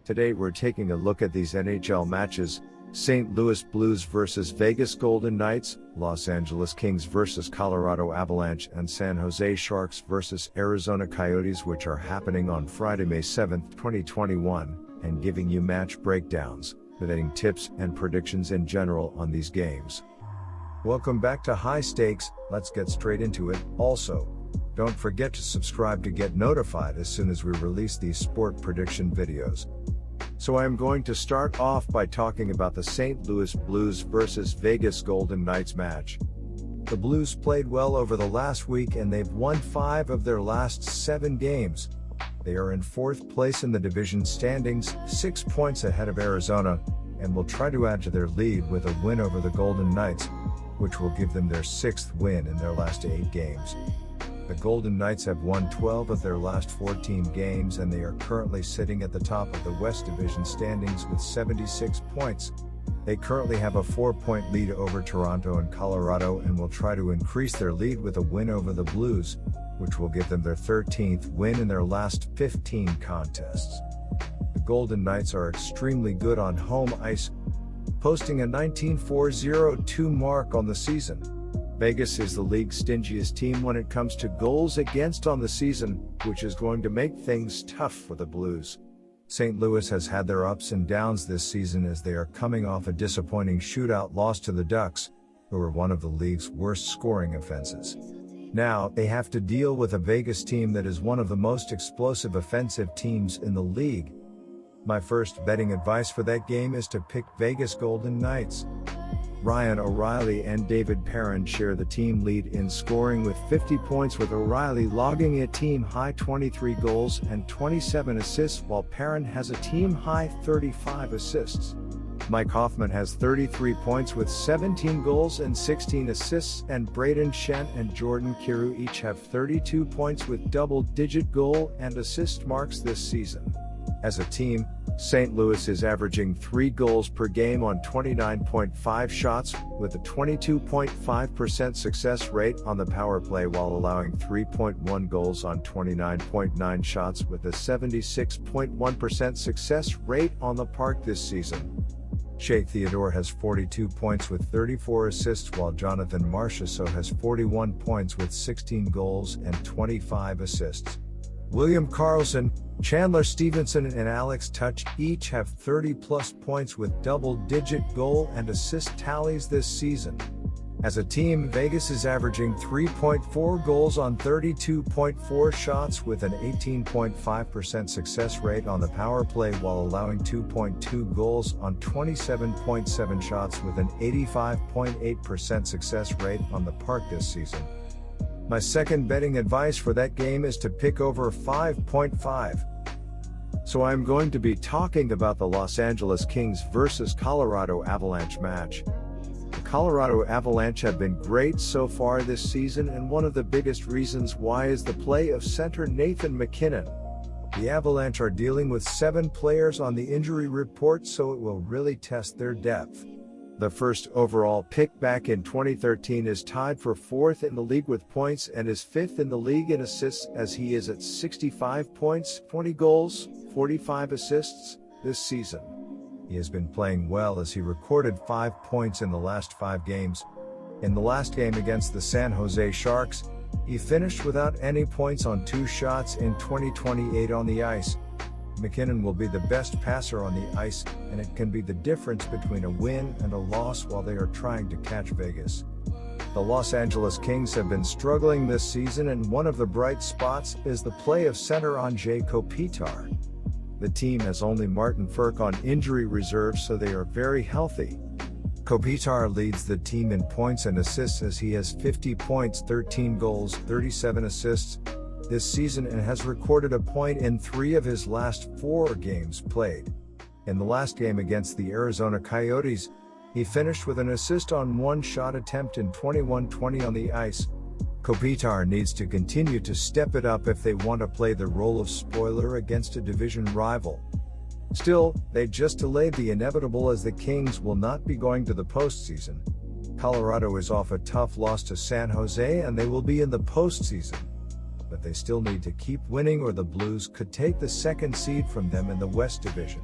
Today we're taking a look at these NHL matches: St. Louis Blues vs Vegas Golden Knights, Los Angeles Kings vs Colorado Avalanche, and San Jose Sharks vs Arizona Coyotes, which are happening on Friday, May 7, 2021, and giving you match breakdowns, betting tips and predictions in general on these games. Welcome back to High Stakes. Let's get straight into it. Also, don't forget to subscribe to get notified as soon as we release these sport prediction videos. So I am going to start off by talking about the St. Louis Blues vs Vegas Golden Knights match. The Blues played well over the last week and they've won 5 of their last 7 games. They are in 4th place in the division standings, 6 points ahead of Arizona, and will try to add to their lead with a win over the Golden Knights, which will give them their 6th win in their last 8 games. The Golden Knights have won 12 of their last 14 games and they are currently sitting at the top of the West Division standings with 76 points. They currently have a 4-point lead over Toronto and Colorado and will try to increase their lead with a win over the Blues, which will give them their 13th win in their last 15 contests. The Golden Knights are extremely good on home ice, posting a 19.402 mark on the season. Vegas is the league's stingiest team when it comes to goals against on the season, which is going to make things tough for the Blues. St. Louis has had their ups and downs this season as they are coming off a disappointing shootout loss to the Ducks, who are one of the league's worst scoring offenses. Now, they have to deal with a Vegas team that is one of the most explosive offensive teams in the league. My first betting advice for that game is to pick Vegas Golden Knights. Ryan O'Reilly and David Perron share the team lead in scoring with 50 points, with O'Reilly logging a team-high 23 goals and 27 assists, while Perron has a team-high 35 assists. Mike Hoffman has 33 points with 17 goals and 16 assists, and Braden Shen and Jordan Kyrou each have 32 points with double-digit goal and assist marks this season. As a team, St. Louis is averaging 3 goals per game on 29.5 shots, with a 22.5% success rate on the power play, while allowing 3.1 goals on 29.9 shots with a 76.1% success rate on the park this season. Shea Theodore has 42 points with 34 assists, while Jonathan Marchessault has 41 points with 16 goals and 25 assists. William Karlsson, Chandler Stevenson, and Alex Tuch each have 30-plus points with double-digit goal and assist tallies this season. As a team, Vegas is averaging 3.4 goals on 32.4 shots with an 18.5% success rate on the power play, while allowing 2.2 goals on 27.7 shots with an 85.8% success rate on the park this season. My second betting advice for that game is to pick over 5.5. So I'm going to be talking about the Los Angeles Kings vs Colorado Avalanche match. The Colorado Avalanche have been great so far this season, and one of the biggest reasons why is the play of center Nathan MacKinnon. The Avalanche are dealing with 7 players on the injury report, so it will really test their depth. The first overall pick back in 2013 is tied for 4th in the league with points and is 5th in the league in assists, as he is at 65 points, 20 goals, 45 assists this season. He has been playing well as he recorded 5 points in the last 5 games. In the last game against the San Jose Sharks, he finished without any points on 2 shots in 20-28 on the ice. MacKinnon will be the best passer on the ice, and it can be the difference between a win and a loss while they are trying to catch Vegas. The Los Angeles Kings have been struggling this season, and one of the bright spots is the play of center Andrei Kopitar. The team has only Martin Frk on injury reserve, so they are very healthy. Kopitar leads the team in points and assists as he has 50 points, 13 goals, 37 assists this season, and has recorded a point in 3 of his last 4 games played. In the last game against the Arizona Coyotes, he finished with an assist on 1 shot attempt in 21-20 on the ice. Kopitar needs to continue to step it up if they want to play the role of spoiler against a division rival. Still, they just delayed the inevitable, as the Kings will not be going to the postseason. Colorado is off a tough loss to San Jose and they will be in the postseason. but they still need to keep winning or the Blues could take the second seed from them in the West Division.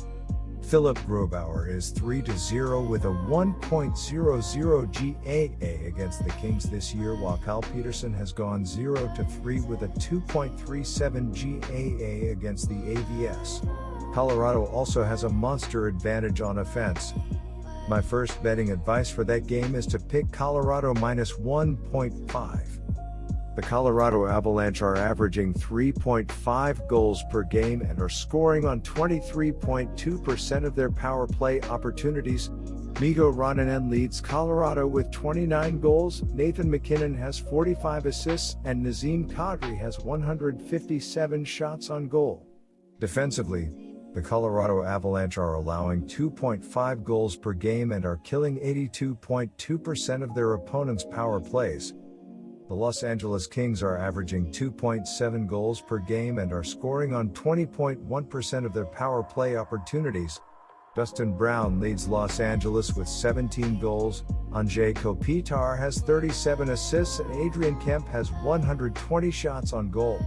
Philip Grobauer is 3-0 with a 1.00 GAA against the Kings this year, while Kyle Peterson has gone 0-3 with a 2.37 GAA against the AVS. Colorado also has a monster advantage on offense. My first betting advice for that game is to pick Colorado minus 1.5. The Colorado Avalanche are averaging 3.5 goals per game and are scoring on 23.2% of their power play opportunities. Mikko Rantanen leads Colorado with 29 goals, Nathan MacKinnon has 45 assists, and Nazem Kadri has 157 shots on goal. Defensively, the Colorado Avalanche are allowing 2.5 goals per game and are killing 82.2% of their opponents' power plays. The Los Angeles Kings are averaging 2.7 goals per game and are scoring on 20.1% of their power play opportunities. Dustin Brown leads Los Angeles with 17 goals, Anze Kopitar has 37 assists, and Adrian Kemp has 120 shots on goal.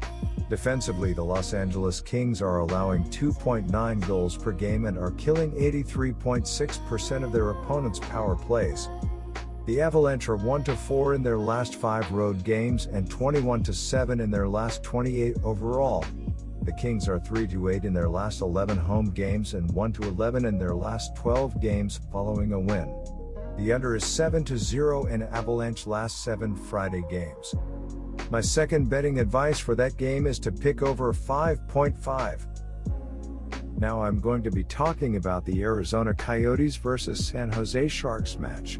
Defensively, the Los Angeles Kings are allowing 2.9 goals per game and are killing 83.6% of their opponents' power plays. The Avalanche are 1-4 in their last 5 road games and 21-7 in their last 28 overall. The Kings are 3-8 in their last 11 home games and 1-11 in their last 12 games following a win. The under is 7-0 in Avalanche last 7 Friday games. My second betting advice for that game is to pick over 5.5. Now I'm going to be talking about the Arizona Coyotes versus San Jose Sharks match.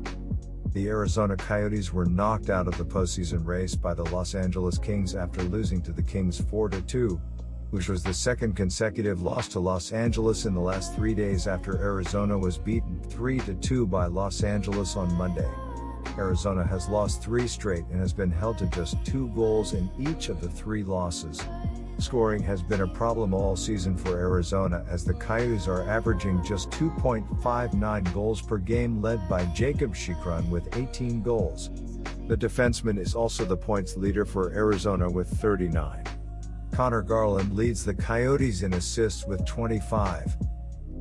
The Arizona Coyotes were knocked out of the postseason race by the Los Angeles Kings after losing to the Kings 4-2, which was the second consecutive loss to Los Angeles in the last 3 days after Arizona was beaten 3-2 by Los Angeles on Monday. Arizona has lost 3 straight and has been held to just 2 goals in each of the 3 losses. Scoring has been a problem all season for Arizona, as the Coyotes are averaging just 2.59 goals per game, led by Jacob Chychrun with 18 goals. The defenseman is also the points leader for Arizona with 39. Connor Garland leads the Coyotes in assists with 25.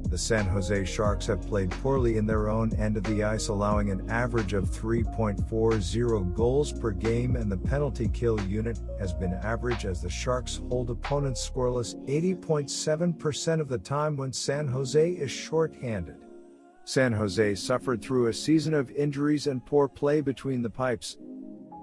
The San Jose Sharks have played poorly in their own end of the ice, allowing an average of 3.40 goals per game, and the penalty kill unit has been average as the Sharks hold opponents scoreless 80.7% of the time when San Jose is short-handed. San Jose suffered through a season of injuries and poor play between the pipes.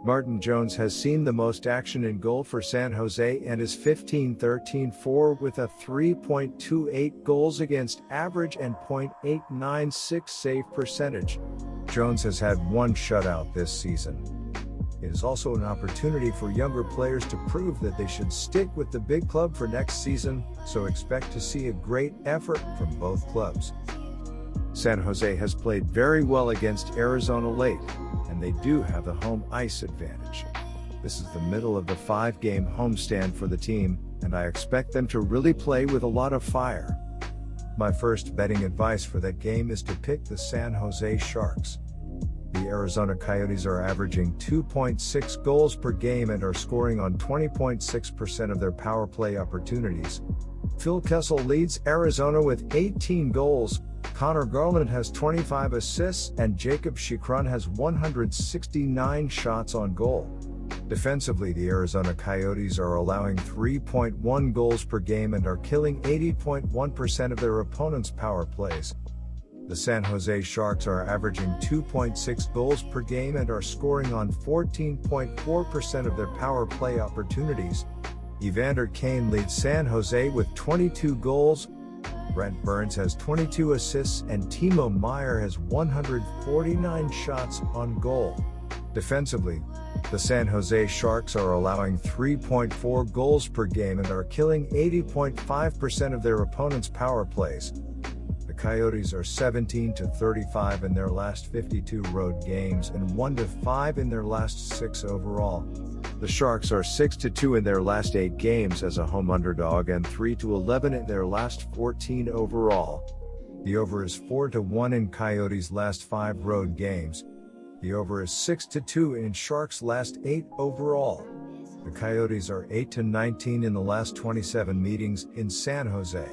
Martin Jones has seen the most action in goal for San Jose and is 15-13-4 with a 3.28 goals against average and .896 save percentage. Jones has had 1 shutout this season. It is also an opportunity for younger players to prove that they should stick with the big club for next season, so expect to see a great effort from both clubs. San Jose has played very well against Arizona late, and they do have the home ice advantage. This is the middle of the 5-game homestand for the team, and I expect them to really play with a lot of fire. My first betting advice for that game is to pick the San Jose Sharks. The Arizona Coyotes are averaging 2.6 goals per game and are scoring on 20.6% of their power play opportunities. Phil Kessel leads Arizona with 18 goals, Connor Garland has 25 assists, and Jacob Chychrun has 169 shots on goal. Defensively, the Arizona Coyotes are allowing 3.1 goals per game and are killing 80.1% of their opponents' power plays. The San Jose Sharks are averaging 2.6 goals per game and are scoring on 14.4% of their power play opportunities. Evander Kane leads San Jose with 22 goals, Brent Burns has 22 assists, and Timo Meier has 149 shots on goal. Defensively, the San Jose Sharks are allowing 3.4 goals per game and are killing 80.5% of their opponents' power plays. The Coyotes are 17-35 in their last 52 road games and 1-5 in their last 6 overall. The Sharks are 6-2 in their last 8 games as a home underdog and 3-11 in their last 14 overall. The over is 4-1 in Coyotes' last 5 road games. The over is 6-2 in Sharks' last 8 overall. The Coyotes are 8-19 in the last 27 meetings in San Jose.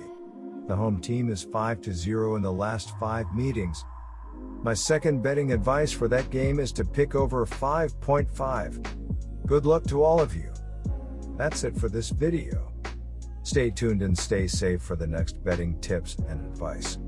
The home team is 5-0 in the last 5 meetings. My second betting advice for that game is to pick over 5.5. Good luck to all of you. That's it for this video. Stay tuned and stay safe for the next betting tips and advice.